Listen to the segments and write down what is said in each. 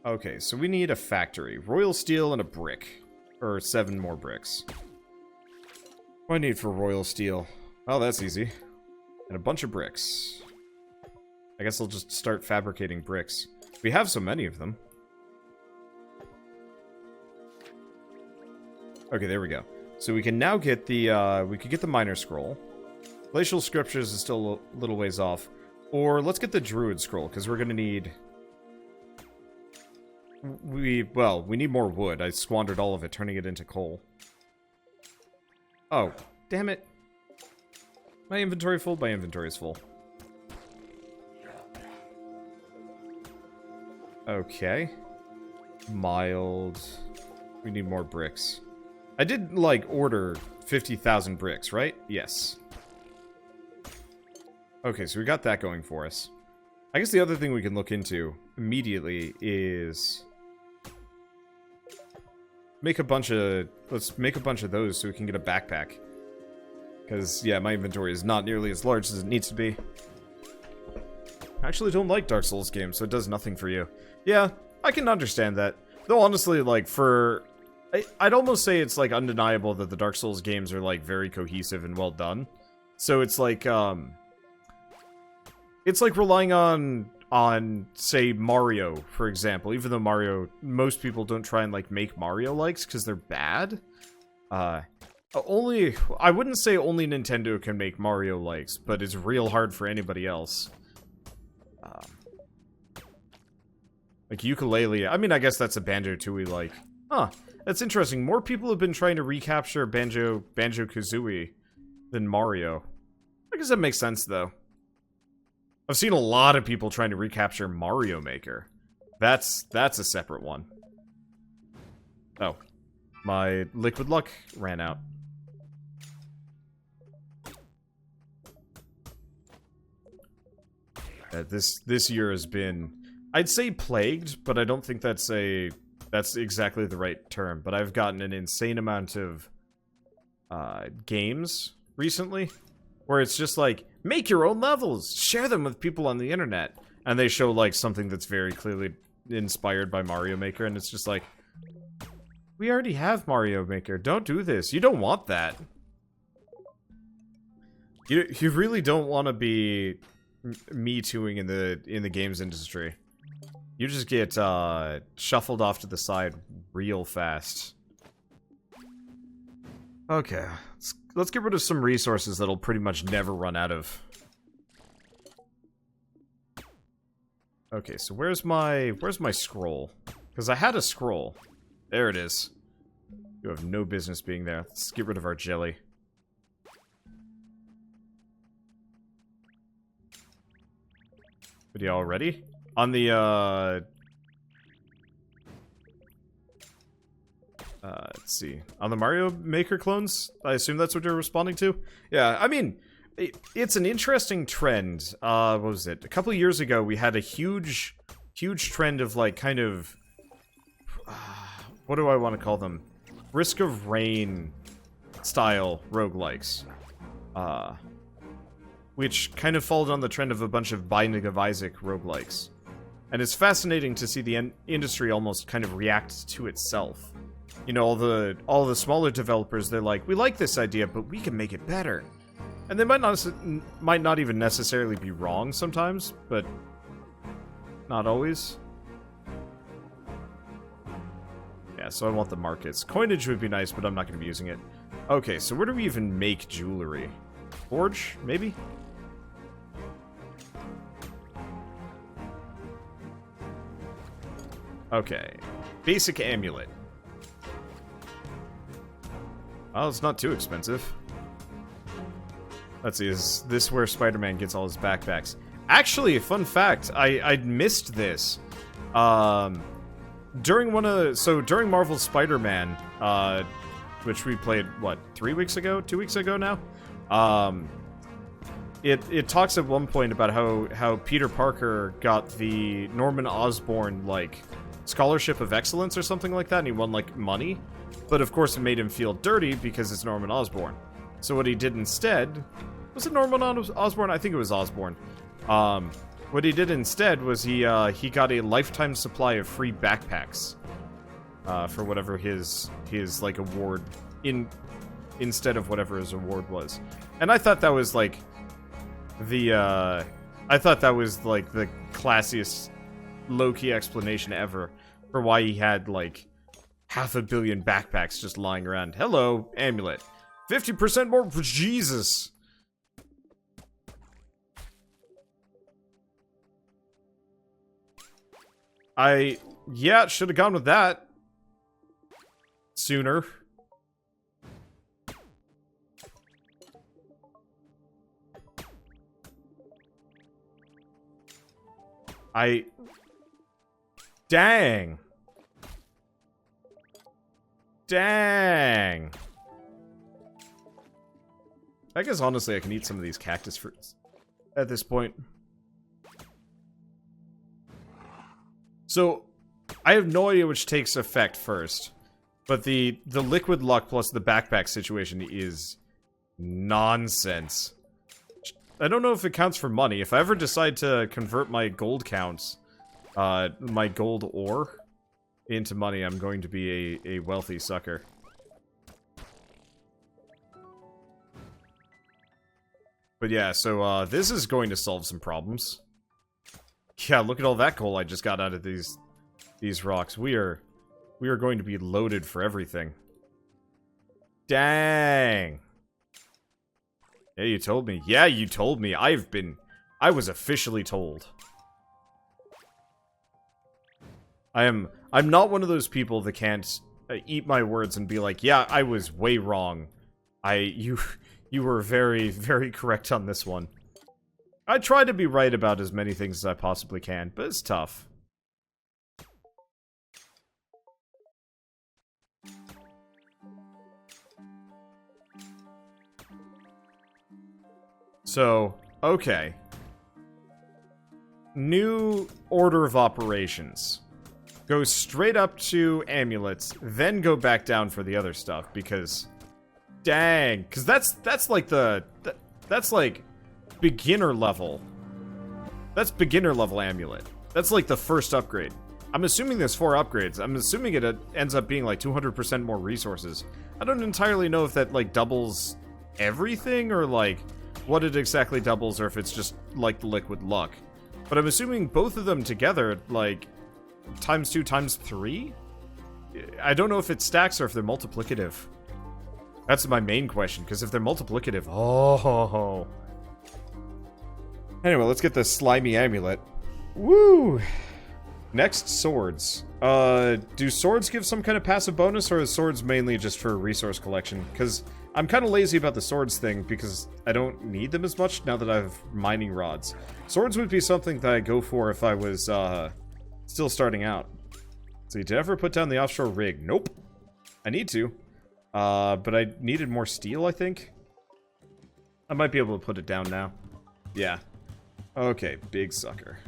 Okay, so we need a factory. Royal steel and a brick. Or 7 more bricks. What do I need for royal steel? Oh, that's easy. And a bunch of bricks. I guess I'll just start fabricating bricks. We have so many of them. Okay, there we go. So we can now get the, we could get the Minor Scroll. Glacial Scriptures is still a little ways off. Or let's get the Druid Scroll, because we're gonna need... we need more wood. I squandered all of it, turning it into coal. Oh, damn it. My inventory full? My inventory is full. Okay. Mild. We need more bricks. I did, like, order 50,000 bricks, right? Yes. Okay, so we got that going for us. I guess the other thing we can look into immediately is... make a bunch of... let's make a bunch of those so we can get a backpack. Because, yeah, my inventory is not nearly as large as it needs to be. I actually don't like Dark Souls games, so it does nothing for you. Yeah, I can understand that. Though, honestly, like, for... I'd almost say it's, like, undeniable that the Dark Souls games are, like, very cohesive and well done. So it's like, it's like relying on, say, Mario, for example. Even though Mario, most people don't try and, like, make Mario-likes because they're bad. I wouldn't say only Nintendo can make Mario-likes, but it's real hard for anybody else. Like Ukulele, I mean, I guess that's a Banjo-Tooie like. Huh, that's interesting. More people have been trying to recapture Banjo-Kazooie than Mario. I guess that makes sense, though. I've seen a lot of people trying to recapture Mario Maker. That's a separate one. Oh. My liquid luck ran out. This year has been, I'd say plagued, but I don't think that's exactly the right term. But I've gotten an insane amount of games recently where it's just like, make your own levels, share them with people on the internet, and they show like something that's very clearly inspired by Mario Maker, and it's just like, we already have Mario Maker. Don't do this. You don't want that. You really don't want to be Me Tooing in the games industry. You just get shuffled off to the side real fast. Okay, let's get rid of some resources that'll pretty much never run out of. Okay, so where's my scroll? Because I had a scroll. There it is. You have no business being there. Let's get rid of our jelly. Video already? On the, let's see. On the Mario Maker clones? I assume that's what you're responding to? Yeah, I mean, it's an interesting trend. What was it? A couple of years ago, we had a huge trend of, like, kind of... what do I want to call them? Risk of Rain style roguelikes. Which kind of followed on the trend of a bunch of Binding of Isaac roguelikes. And it's fascinating to see the industry almost kind of react to itself. You know, all the smaller developers, they're like, we like this idea, but we can make it better. And they might not even necessarily be wrong sometimes, but not always. Yeah, so I want the markets. Coinage would be nice, but I'm not going to be using it. Okay, so where do we even make jewelry? Forge, maybe? Okay. Basic amulet. Well, it's not too expensive. Let's see, is this where Spider-Man gets all his backpacks? Actually, fun fact, I missed this. During during Marvel's Spider-Man, which we played, what, 3 weeks ago? 2 weeks ago now? It talks at one point about how Peter Parker got the Norman Osborn, like, Scholarship of Excellence or something like that, and he won, like, money. But, of course, it made him feel dirty because it's Norman Osborn. So what he did instead... Was it Norman Osborn? I think it was Osborn. What What he did instead was he got a lifetime supply of free backpacks for whatever his like award instead of whatever his award was. And I thought that was like the classiest low-key explanation ever for why he had like 500 million backpacks just lying around. Hello, amulet. 50% more. Jesus. Yeah, should have gone with that sooner. Dang. Dang. I guess honestly I can eat some of these cactus fruits at this point. So, I have no idea which takes effect first, but the liquid luck plus the backpack situation is nonsense. I don't know if it counts for money. If I ever decide to convert my gold counts, my gold ore into money, I'm going to be a wealthy sucker. But yeah, so this is going to solve some problems. Yeah, look at all that coal I just got out of these rocks. We are going to be loaded for everything. Dang. Yeah, you told me. Yeah, you told me. I was officially told. I'm not one of those people that can't eat my words and be like, yeah, I was way wrong. You were very, very correct on this one. I try to be right about as many things as I possibly can, but it's tough. So, okay. New order of operations. Go straight up to amulets, then go back down for the other stuff, because... Dang, because that's like that's like beginner level. That's beginner level amulet. That's like the first upgrade. I'm assuming there's 4 upgrades. I'm assuming it ends up being like 200% more resources. I don't entirely know if that like doubles everything or like what it exactly doubles or if it's just like the liquid luck. But I'm assuming both of them together like times 2 times 3? I don't know if it stacks or if they're multiplicative. That's my main question, because if they're multiplicative... Oh. Anyway, let's get the slimy amulet. Woo! Next, swords. Do swords give some kind of passive bonus, or is swords mainly just for resource collection? Because I'm kind of lazy about the swords thing, because I don't need them as much now that I have mining rods. Swords would be something that I'd go for if I was, still starting out. So, did I ever put down the offshore rig? Nope. I need to. But I needed more steel, I think. I might be able to put it down now. Yeah. Okay, big sucker.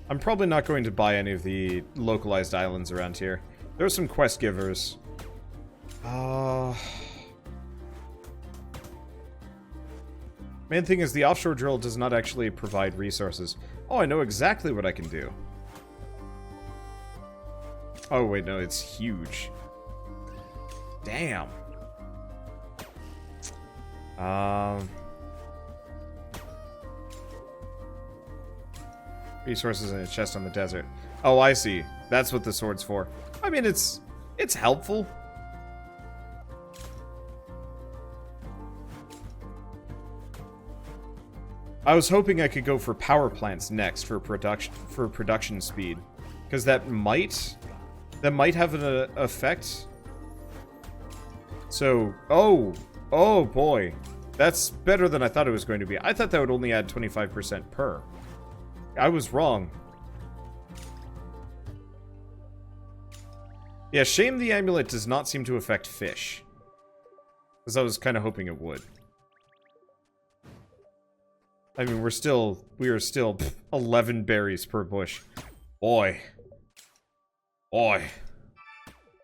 I'm probably not going to buy any of the localized islands around here. There are some quest givers. Main thing is the offshore drill does not actually provide resources. Oh, I know exactly what I can do. Oh, wait, no, it's huge. Damn. Resources in a chest on the desert. Oh, I see. That's what the sword's for. I mean, it's helpful. I was hoping I could go for power plants next for production speed, because that might have an effect. So, oh boy, that's better than I thought it was going to be. I thought that would only add 25% per. I was wrong. Yeah, shame the amulet does not seem to affect fish, because I was kind of hoping it would. I mean, we are still 11 berries per bush. Boy.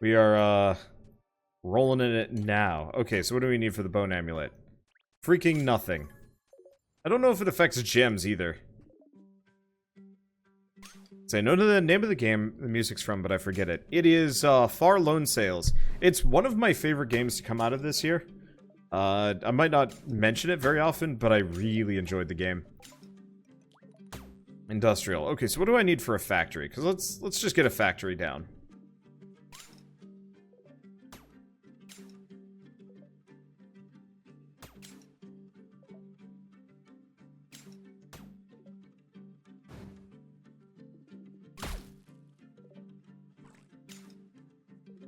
We are, Rolling in it now. Okay, so what do we need for the bone amulet? Freaking nothing. I don't know if it affects gems either. So I know the name of the game the music's from, but I forget it. It is Far Lone Sails. It's one of my favorite games to come out of this year. I might not mention it very often, but I really enjoyed the game. Industrial. Okay, so what do I need for a factory? Because let's just get a factory down.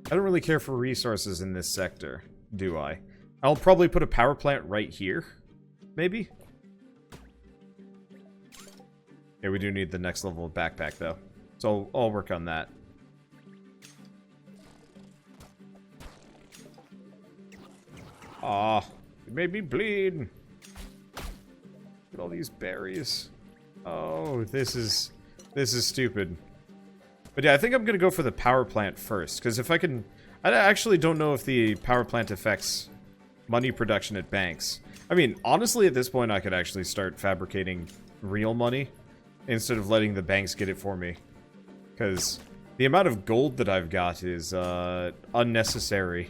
I don't really care for resources in this sector, do I? I'll probably put a power plant right here, maybe? Yeah, we do need the next level of backpack, though. So I'll work on that. Aw, it made me bleed. Look at all these berries. Oh, this is stupid. But yeah, I think I'm gonna go for the power plant first, because if I can... I actually don't know if the power plant affects money production at banks. I mean, honestly, at this point, I could actually start fabricating real money instead of letting the banks get it for me. Because the amount of gold that I've got is unnecessary.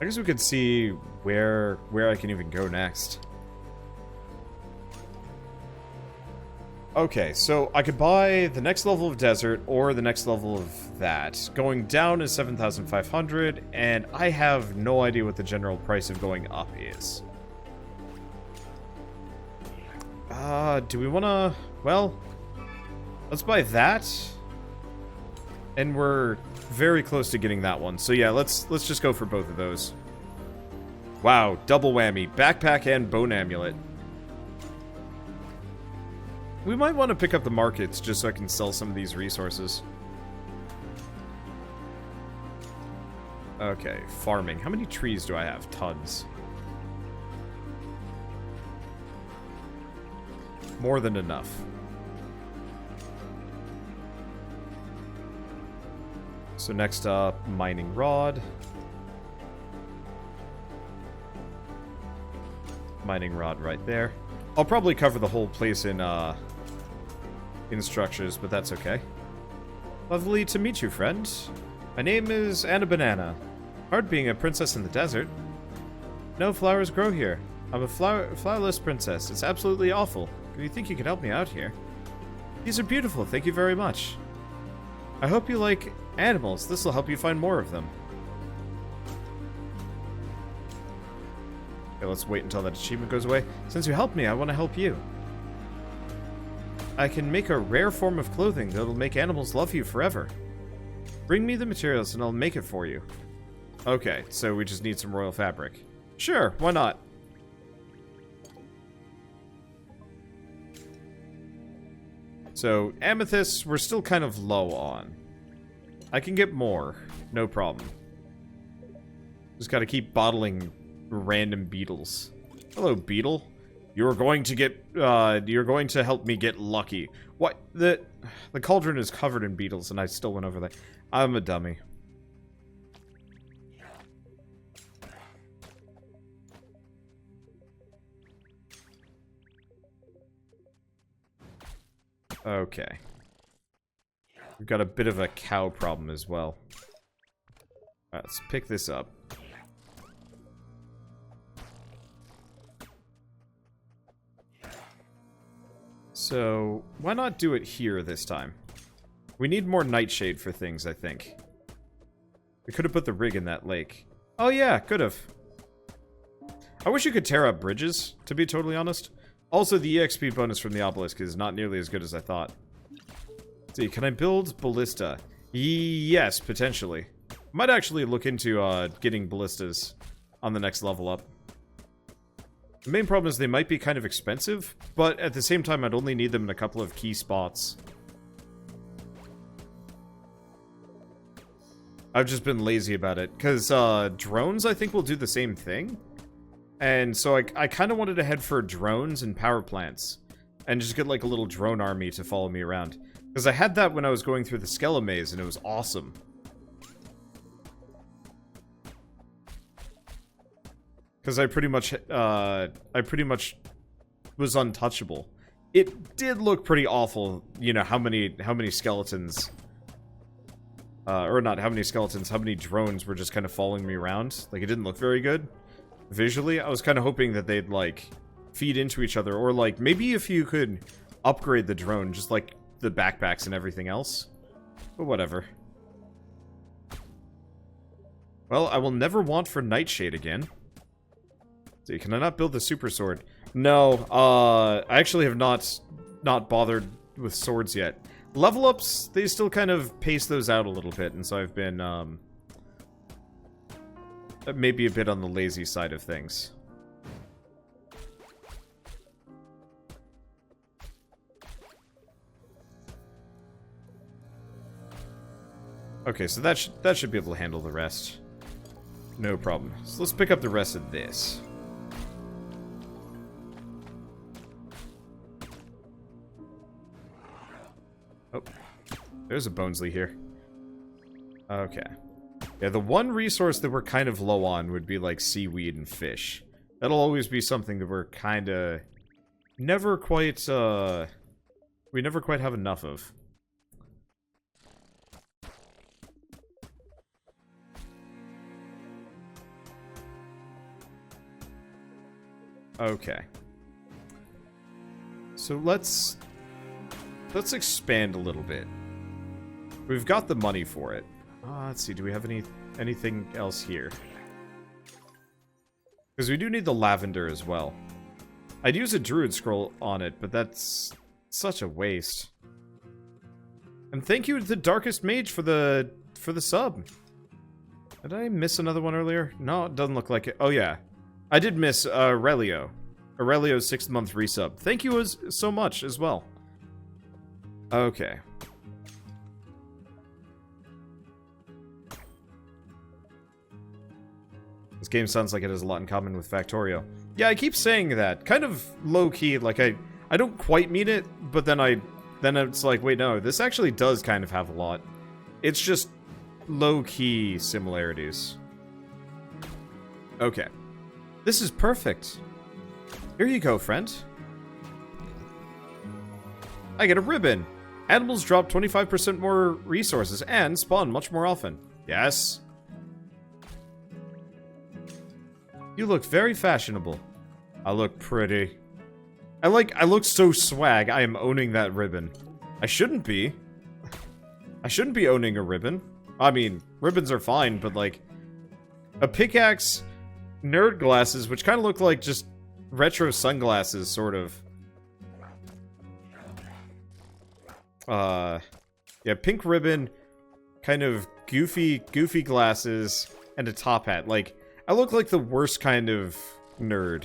I guess we could see where I can even go next. Okay, so I could buy the next level of desert or the next level of that. Going down is 7,500, and I have no idea what the general price of going up is. Do we want to... Well, let's buy that. And we're very close to getting that one. So yeah, let's just go for both of those. Wow, double whammy. Backpack and bone amulet. We might want to pick up the markets just so I can sell some of these resources. Okay, farming. How many trees do I have? Tons. More than enough. So next up, mining rod. Mining rod right there. I'll probably cover the whole place in structures, but that's okay. Lovely to meet you, friend. My name is Anna Banana. Hard being a princess in the desert. No flowers grow here. I'm a flowerless princess. It's absolutely awful. Do you think you could help me out here? These are beautiful. Thank you very much. I hope you like animals. This will help you find more of them. Okay, let's wait until that achievement goes away. Since you helped me, I want to help you. I can make a rare form of clothing that'll make animals love you forever. Bring me the materials and I'll make it for you. Okay, so we just need some royal fabric. Sure, why not? So, amethysts, we're still kind of low on. I can get more, no problem. Just gotta keep bottling random beetles. Hello, beetle. You're going to help me get lucky. What? The cauldron is covered in beetles, and I still went over there. I'm a dummy. Okay. We've got a bit of a cow problem as well. Alright, let's pick this up. So, why not do it here this time? We need more nightshade for things, I think. We could have put the rig in that lake. Oh yeah, could have. I wish you could tear up bridges, to be totally honest. Also, the EXP bonus from the obelisk is not nearly as good as I thought. Let's see, can I build ballista? Yes, potentially. Might actually look into getting ballistas on the next level up. The main problem is they might be kind of expensive, but at the same time I'd only need them in a couple of key spots. I've just been lazy about it, because drones I think will do the same thing. And so I kind of wanted to head for drones and power plants. and just get like a little drone army to follow me around. Because I had that when I was going through the Skele maze, and it was awesome. Because I pretty much was untouchable. It did look pretty awful, you know, how many skeletons, or not how many skeletons, how many drones were just kind of following me around. Like, it didn't look very good visually. I was kind of hoping that they'd, like, feed into each other, or, like, maybe if you could upgrade the drone, just like the backpacks and everything else. But whatever. Well, I will never want for Nightshade again. So can I not build the super sword? No, I actually have not bothered with swords yet. Level ups, they still kind of pace those out a little bit, and so I've been, maybe a bit on the lazy side of things. Okay, so that should be able to handle the rest. No problem. So let's pick up the rest of this. Oh, there's a Bonesley here. Okay. Yeah, the one resource that we're kind of low on would be like seaweed and fish. That'll always be something that we're kind of never quite, we never quite have enough of. Okay. So let's expand a little bit. We've got the money for it. Let's see, do we have anything else here? Because we do need the lavender as well. I'd use a druid scroll on it, but that's such a waste. And thank you to the Darkest Mage for the sub. Did I miss another one earlier? No, it doesn't look like it. Oh yeah. I did miss Aurelio. Aurelio's 6th-month resub. Thank you so much as well. Okay. This game sounds like it has a lot in common with Factorio. Yeah, I keep saying that. Kind of low-key, like I don't quite mean it, but then it's like, wait, no, this actually does kind of have a lot. It's just low-key similarities. Okay. This is perfect. Here you go, friend. I get a ribbon. Animals drop 25% more resources and spawn much more often. Yes. You look very fashionable. I look pretty. I look so swag. I am owning that ribbon. I shouldn't be. I shouldn't be owning a ribbon. I mean, ribbons are fine, but like a pickaxe, nerd glasses, which kind of look like just retro sunglasses, sort of. Yeah, pink ribbon, kind of goofy glasses, and a top hat. Like, I look like the worst kind of nerd.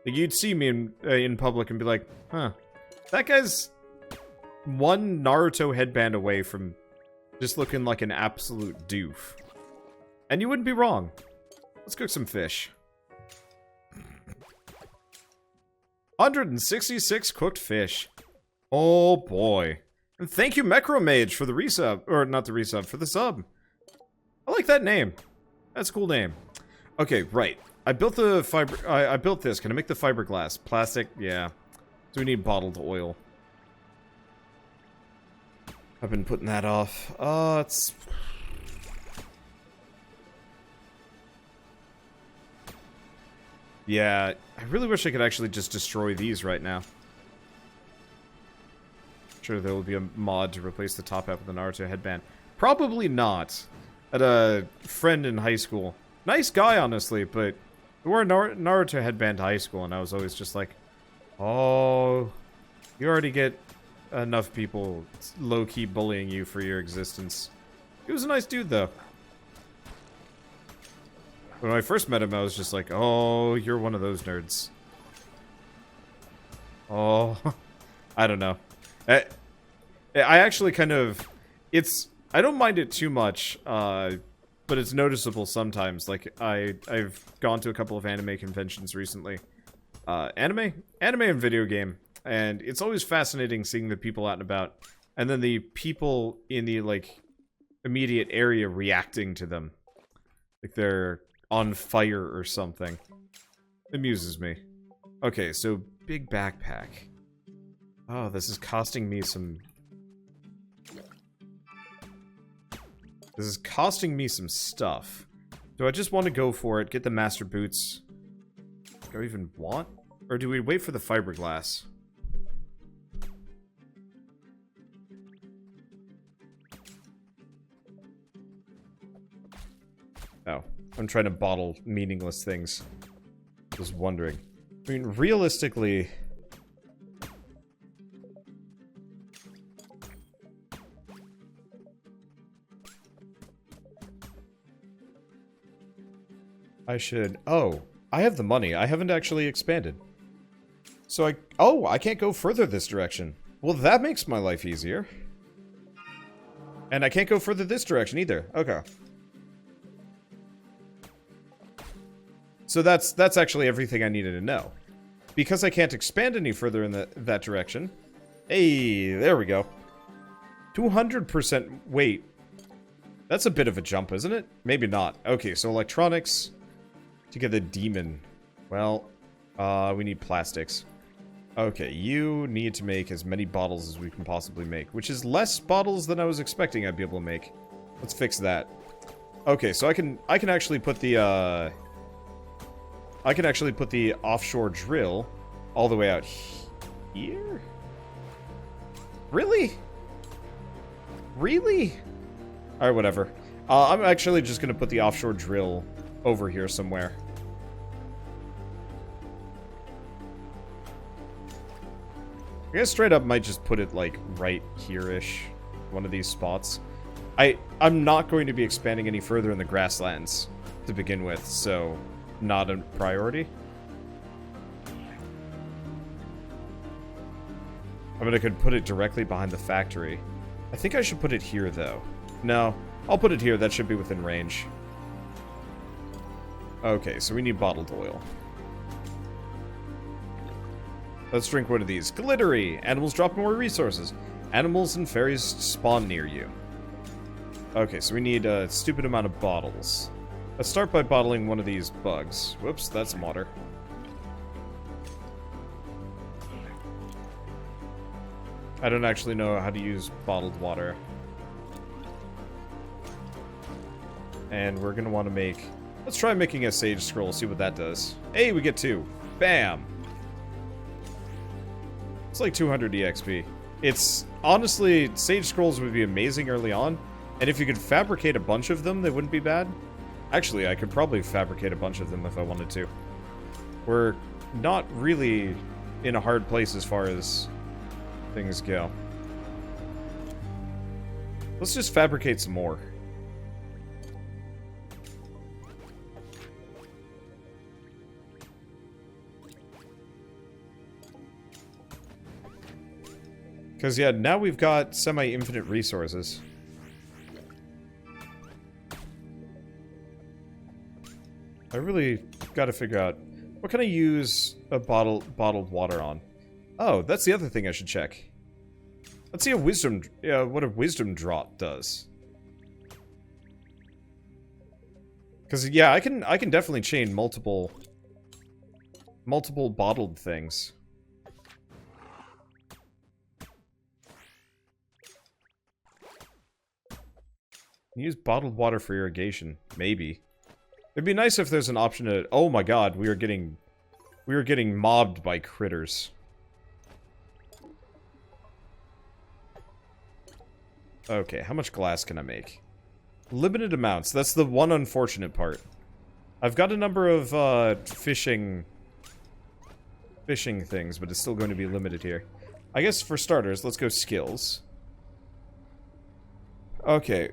Like, you'd see me in public and be like, huh, that guy's one Naruto headband away from just looking like an absolute doof. And you wouldn't be wrong. Let's cook some fish. 166 cooked fish. Oh boy. And thank you, Mecromage, for the resub. Or, not the resub, for the sub. I like that name. That's a cool name. Okay, right. I built the fiber... I built this. Can I make the fiberglass? Plastic? Yeah. So we need bottled oil. I've been putting that off. It's... Yeah, I really wish I could actually just destroy these right now. Sure, there will be a mod to replace the top hat with a Naruto headband. Probably not. I had a friend in high school. Nice guy, honestly, but he wore a Naruto headband to high school, and I was always just like, oh, you already get enough people low-key bullying you for your existence. He was a nice dude, though. When I first met him, I was just like, oh, you're one of those nerds. Oh, I don't know. I actually kind of, I don't mind it too much, but it's noticeable sometimes. Like, I've gone to a couple of anime conventions recently. Anime and video game. and it's always fascinating seeing the people out and about, and then the people in the, like, immediate area reacting to them. Like they're on fire or something. It amuses me. Okay, so big backpack. Oh, this is costing me some... This is costing me some stuff. Do I just want to go for it, get the master boots? Do I even want? Or do we wait for the fiberglass? Oh, I'm trying to bottle meaningless things. Just wondering. I mean, realistically... I should... Oh, I have the money. I haven't actually expanded. So I... Oh, I can't go further this direction. Well, that makes my life easier. And I can't go further this direction either. Okay. So that's actually everything I needed to know. Because I can't expand any further in that direction. Hey, there we go. 200% weight. That's a bit of a jump, isn't it? Maybe not. Okay, so electronics... To get the demon. Well, we need plastics. Okay, you need to make as many bottles as we can possibly make, which is less bottles than I was expecting I'd be able to make. Let's fix that. Okay, so I can actually put the offshore drill all the way out here? Really? Really? Alright, whatever. I'm actually just gonna put the offshore drill over here somewhere. I guess straight up might just put it, like, right here-ish. One of these spots. I'm not going to be expanding any further in the grasslands to begin with, so not a priority. I mean, I could put it directly behind the factory. I think I should put it here, though. No, I'll put it here. That should be within range. Okay, so we need bottled oil. Let's drink one of these. Glittery! Animals drop more resources. Animals and fairies spawn near you. Okay, so we need a stupid amount of bottles. Let's start by bottling one of these bugs. Whoops, that's some water. I don't actually know how to use bottled water. And we're gonna want to make... Let's try making a sage scroll, see what that does. Hey, we get 2. Bam! It's like 200 EXP. It's... Honestly, sage scrolls would be amazing early on. And if you could fabricate a bunch of them, they wouldn't be bad. Actually, I could probably fabricate a bunch of them if I wanted to. We're not really in a hard place as far as things go. Let's just fabricate some more. Because, yeah, now we've got semi-infinite resources. I really gotta figure out... What can I use a bottled water on? Oh, that's the other thing I should check. Let's see what a wisdom draught does. Because, yeah, I can definitely chain multiple bottled things. Use bottled water for irrigation. Maybe. It'd be nice if there's an option to... Oh my god, we are getting mobbed by critters. Okay, how much glass can I make? Limited amounts. That's the one unfortunate part. I've got a number of fishing things, but it's still going to be limited here. I guess for starters, let's go skills. Okay.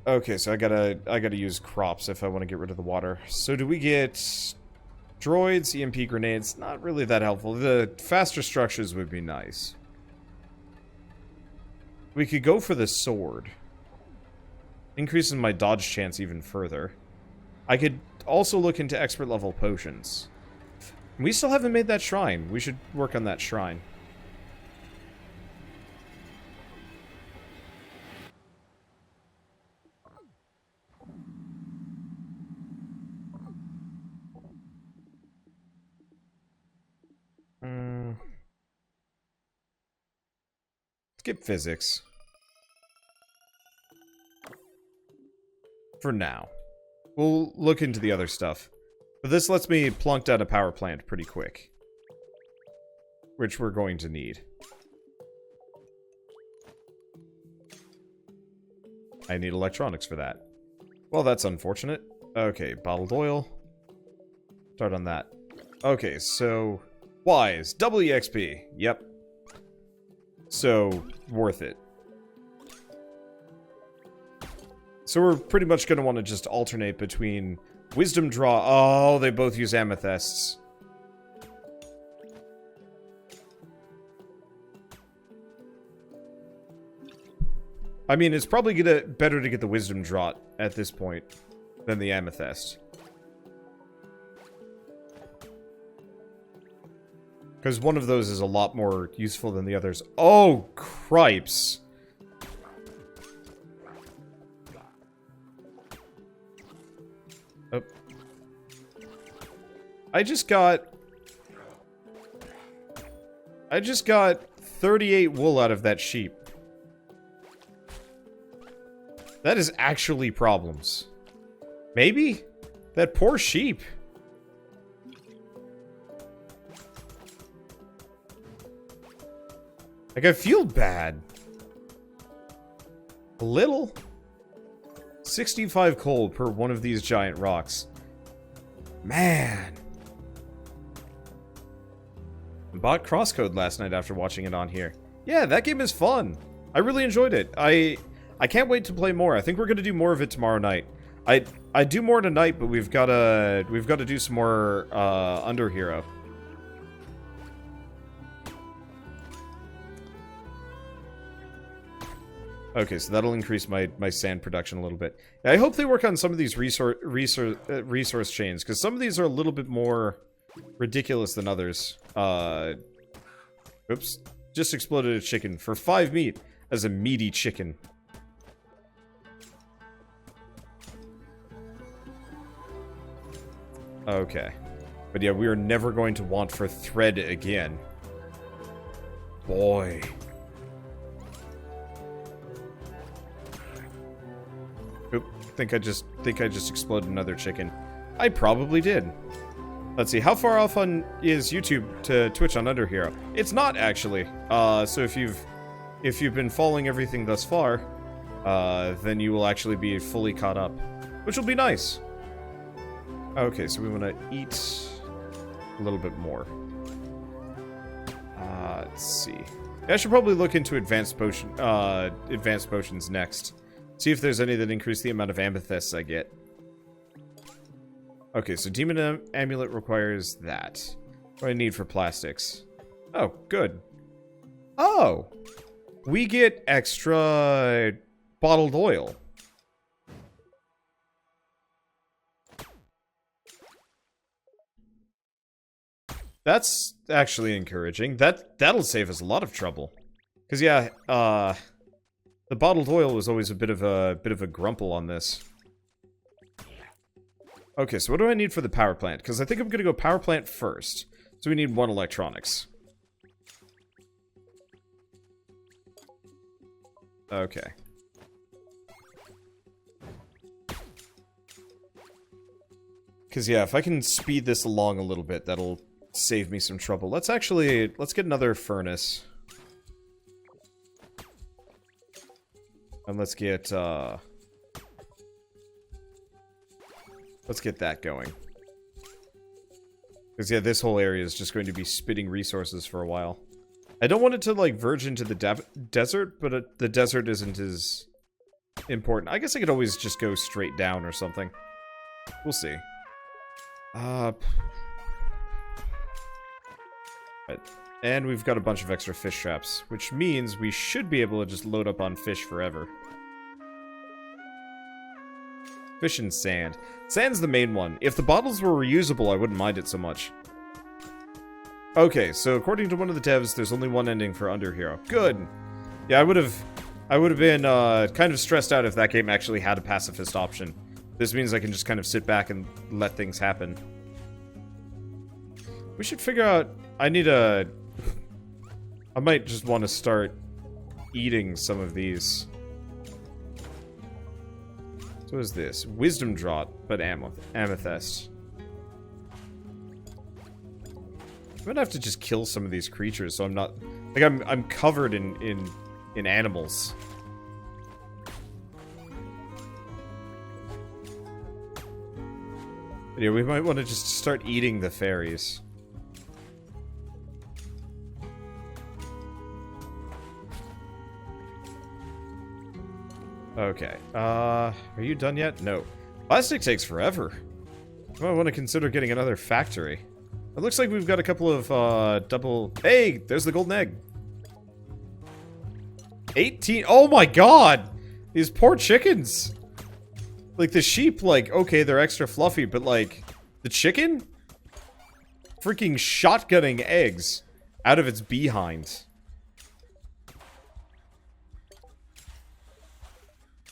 Okay, so I gotta use crops if I want to get rid of the water. So do we get droids, EMP grenades? Not really that helpful. The faster structures would be nice. We could go for the sword. Increases my dodge chance even further. I could also look into expert level potions. We still haven't made that shrine. We should work on that shrine. Skip physics. For now. We'll look into the other stuff. But this lets me plunk down a power plant pretty quick. Which we're going to need. I need electronics for that. Well, that's unfortunate. Okay, bottled oil. Start on that. Okay, so... Wise. Double EXP. Yep. So, worth it. So we're pretty much going to want to just alternate between Wisdom Draw. Oh, they both use amethysts. I mean, it's probably better to get the Wisdom Draw at this point than the amethyst. Because one of those is a lot more useful than the others. Oh, cripes. Oh. I just got 38 wool out of that sheep. That is actually problems. Maybe? That poor sheep. Like, I feel bad. A little. 65 coal per one of these giant rocks. Man. I bought Crosscode last night after watching it on here. Yeah, that game is fun. I really enjoyed it. I can't wait to play more. I think we're gonna do more of it tomorrow night. I do more tonight, but we've gotta do some more Under Hero. Okay, so that'll increase my sand production a little bit. I hope they work on some of these resource chains, because some of these are a little bit more ridiculous than others. Oops. Just exploded a chicken for 5 meat as a meaty chicken. Okay. But yeah, we are never going to want for thread again. Boy. Oop, think I just exploded another chicken. I probably did. Let's see, how far off on is YouTube to Twitch on Under Hero? It's not actually. So if you've been following everything thus far, then you will actually be fully caught up, which will be nice. Okay, so we want to eat a little bit more. Let's see. I should probably look into advanced potions next. See if there's any that increase the amount of amethysts I get. Okay, so Demon Amulet requires that. What do I need for plastics? Oh, good. Oh! We get extra bottled oil. That's actually encouraging. That'll save us a lot of trouble. Because yeah, the bottled oil was always a bit of a grumple on this. Okay, so what do I need for the power plant? Because I think I'm gonna go power plant first. So we need 1 electronics. Okay. Because yeah, if I can speed this along a little bit, that'll save me some trouble. Let's get another furnace. And let's get that going. Because, yeah, this whole area is just going to be spitting resources for a while. I don't want it to, like, verge into the desert, but the desert isn't as important. I guess I could always just go straight down or something. We'll see. Right. And we've got a bunch of extra fish traps, which means we should be able to just load up on fish forever. Fish and sand. Sand's the main one. If the bottles were reusable, I wouldn't mind it so much. Okay, so according to one of the devs, there's only one ending for Underhero. Good. Yeah, I would have been kind of stressed out if that game actually had a pacifist option. This means I can just kind of sit back and let things happen. We should figure out... I might just want to start eating some of these. So what is this? Wisdom Draught, but amethyst. I'm gonna have to just kill some of these creatures, so I'm not... Like, I'm covered in animals. But yeah, we might want to just start eating the fairies. Okay, are you done yet? No. Plastic takes forever. I might want to consider getting another factory. It looks like we've got a couple of, double... Hey! There's the golden egg! 18... Oh my god! These poor chickens! Like, the sheep, like, okay, they're extra fluffy, but, like, the chicken? Freaking shotgunning eggs out of its behind.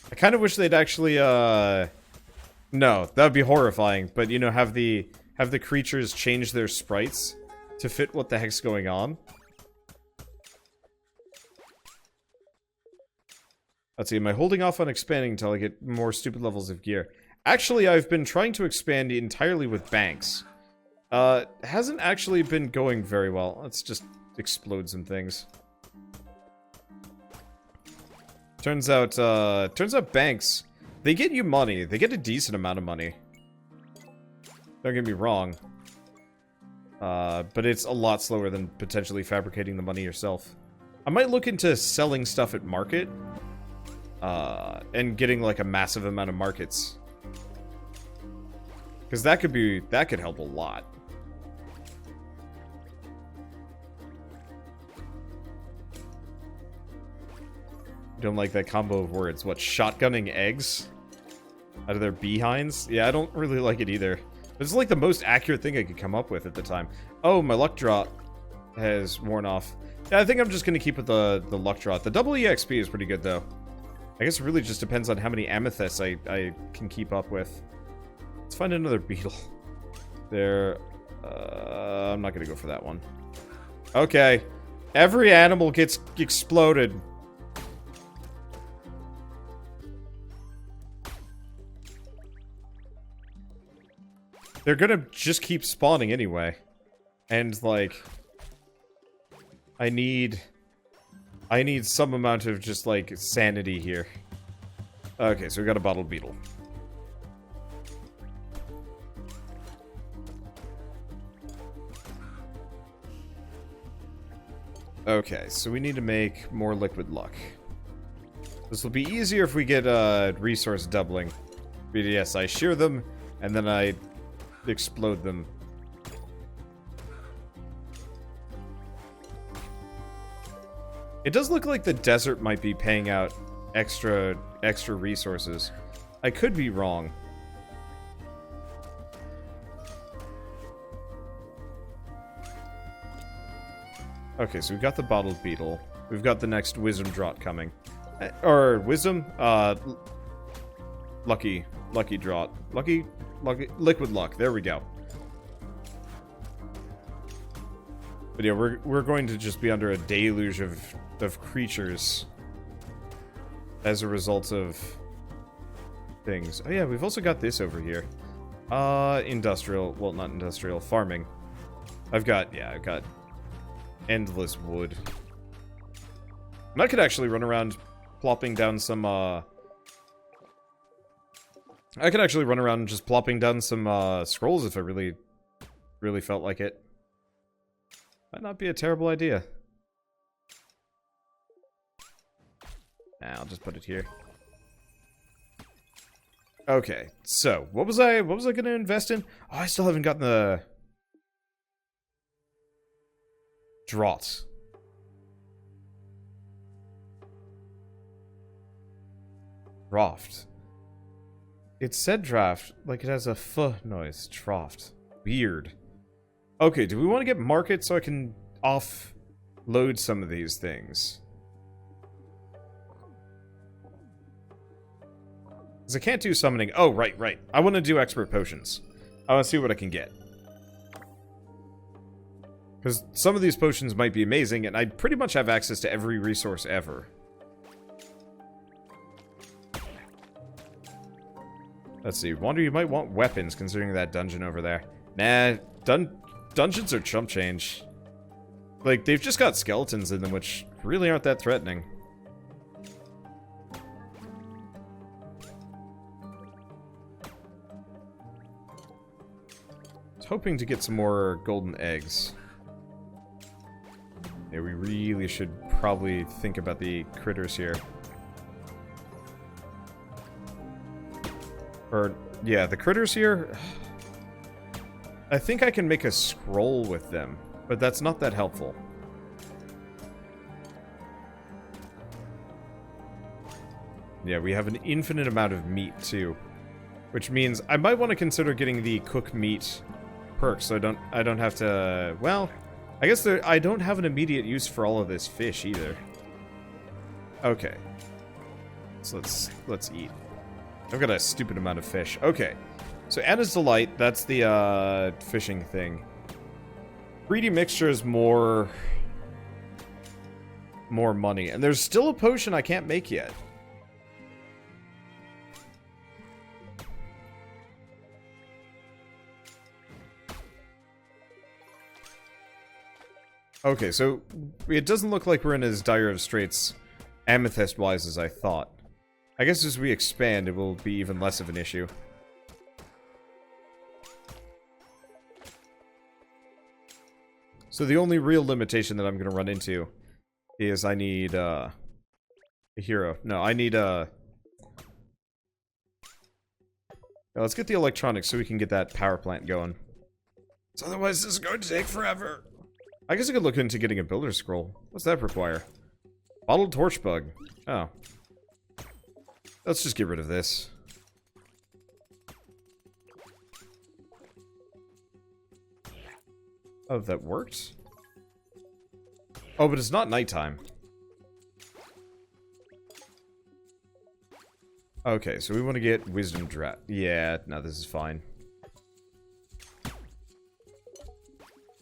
I kind of wish they'd actually, no, that would be horrifying, but, you know, have the creatures change their sprites to fit what the heck's going on. Let's see, am I holding off on expanding until I get more stupid levels of gear? Actually, I've been trying to expand entirely with banks. Hasn't actually been going very well. Let's just explode some things. Turns out banks, they get you money. They get a decent amount of money. Don't get me wrong. But it's a lot slower than potentially fabricating the money yourself. I might look into selling stuff at market. And getting like a massive amount of markets. Because that could help a lot. Don't like that combo of words. What, shotgunning eggs? Out of their behinds? Yeah, I don't really like it either. It's like the most accurate thing I could come up with at the time. Oh, my luck drop has worn off. Yeah, I think I'm just gonna keep with the luck drop. The double EXP is pretty good though. I guess it really just depends on how many amethysts I can keep up with. Let's find another beetle. There. I'm not gonna go for that one. Okay. Every animal gets exploded. They're gonna just keep spawning anyway. And, like... I need some amount of just, like, sanity here. Okay, so we got a bottled beetle. Okay, so we need to make more liquid luck. This will be easier if we get, resource doubling. But yes, I shear them, and then I explode them. It does look like the desert might be paying out extra resources. I could be wrong. Okay, so we've got the bottled beetle. We've got the next wisdom draught coming. Or wisdom? Lucky draught. Lucky liquid luck. There we go. But yeah, we're going to just be under a deluge of creatures as a result of things. Oh yeah, we've also got this over here. Industrial, well, not industrial, farming. I've got endless wood. And I could actually run around plopping down some, I could actually run around just plopping down some, scrolls if I really felt like it. Might not be a terrible idea. Nah, I'll just put it here. Okay, so what was I gonna invest in? Oh, I still haven't gotten the draught. Draft. It said draft, like it has a f noise. Draft. Weird. Okay, do we want to get market so I can offload some of these things? Because I can't do summoning. Oh, right. I want to do expert potions. I want to see what I can get. Because some of these potions might be amazing, and I pretty much have access to every resource ever. Let's see. Wonder you might want weapons, considering that dungeon over there. Nah, dungeons are chump change. Like, they've just got skeletons in them, which really aren't that threatening. I was hoping to get some more golden eggs. Yeah, we really should probably think about the critters here. Or, yeah, the critters here... I think I can make a scroll with them, but that's not that helpful. Yeah, we have an infinite amount of meat, too. Which means I might want to consider getting the cook meat perk, so I don't have to... Well, I guess I don't have an immediate use for all of this fish, either. Okay. So let's eat. I've got a stupid amount of fish. Okay. So Anna's Delight, that's the fishing thing. Greedy Mixture is more money. And there's still a potion I can't make yet. Okay, so it doesn't look like we're in as dire of straits amethyst-wise as I thought. I guess as we expand, it will be even less of an issue. So the only real limitation that I'm going to run into is I need, a hero. No, I need, Now, let's get the electronics so we can get that power plant going. So otherwise, this is going to take forever. I guess I could look into getting a builder scroll. What's that require? Bottled torch bug. Oh. Let's just get rid of this. Oh, that worked? Oh, but it's not nighttime. Okay, so we want to get wisdom drat. Yeah, no, this is fine.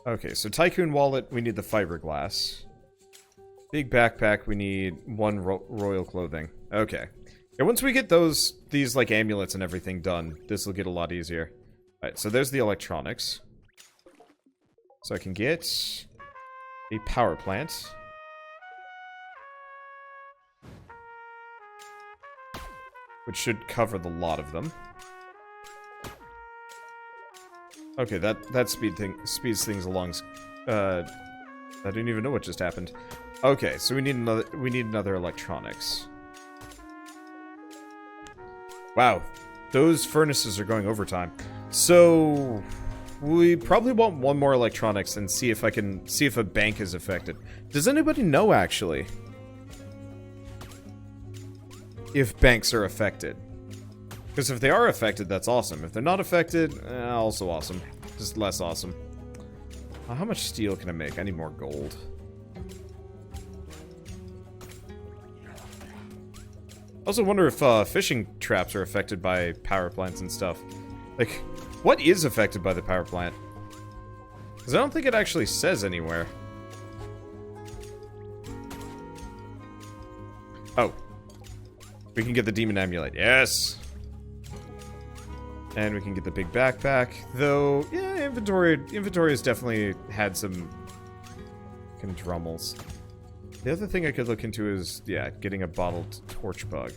Okay, so Tycoon Wallet, we need the fiberglass. Big backpack, we need one royal clothing. Okay. And once we get these like amulets and everything done, this will get a lot easier. Alright, so there's the electronics. So I can get a power plant. Which should cover the lot of them. Okay, that speeds things along. I didn't even know what just happened. Okay, so we need another electronics. Wow, those furnaces are going overtime. So we probably want one more electronics and see if a bank is affected. Does anybody know actually if banks are affected? Because if they are affected, that's awesome. If they're not affected, also awesome. Just less awesome. How much steel can I make? I need more gold. I also wonder if fishing traps are affected by power plants and stuff. Like, what is affected by the power plant? Because I don't think it actually says anywhere. Oh. We can get the demon amulet. Yes! And we can get the big backpack. Though, yeah, inventory has definitely had some condrummels. The other thing I could look into is, yeah, getting a bottled torch bug.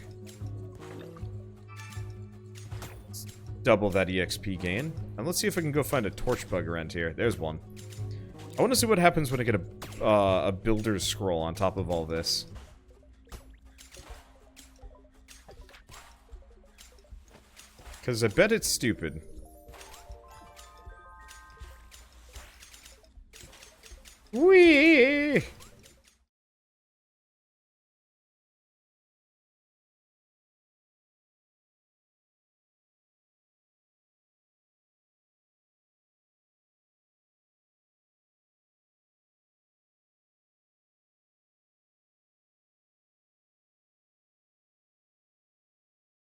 Let's double that EXP gain. And let's see if I can go find a torch bug around here. There's one. I want to see what happens when I get a builder's scroll on top of all this. Because I bet it's stupid.